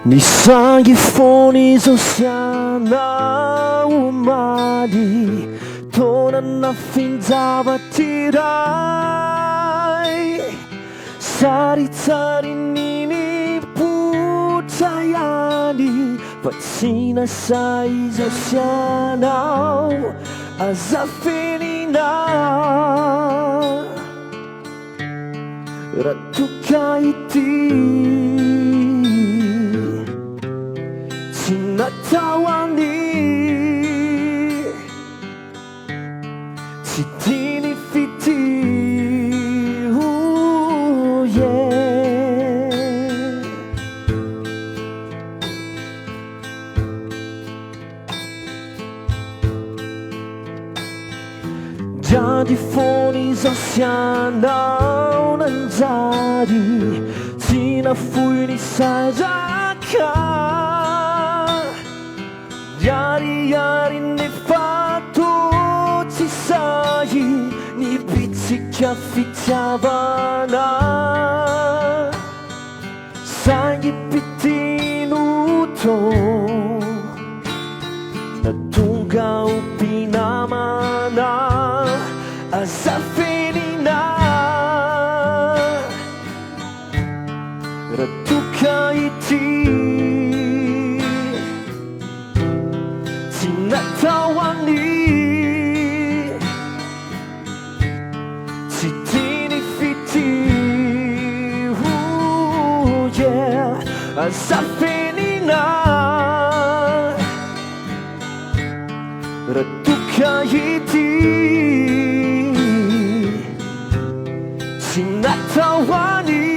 Nisangi foni zosiana umali Tona na finzava tirai Sari-sari nini putayani Patsina sai zosiana Aza Afenina Ratuka iti Tinatawani Titini fiti Ooh, yeah. Jadi foni zasiana nanzadi Tina fui ni sajaka Yari-yari ne fatto ci sai Ni pizzica fitavana Sai pitinuto Natunga upinamana Aza Afenina Ratuka iti Tinatawani Titini fiti Ooh, yeah. Aza Afenina Ratuka iti Tinatawani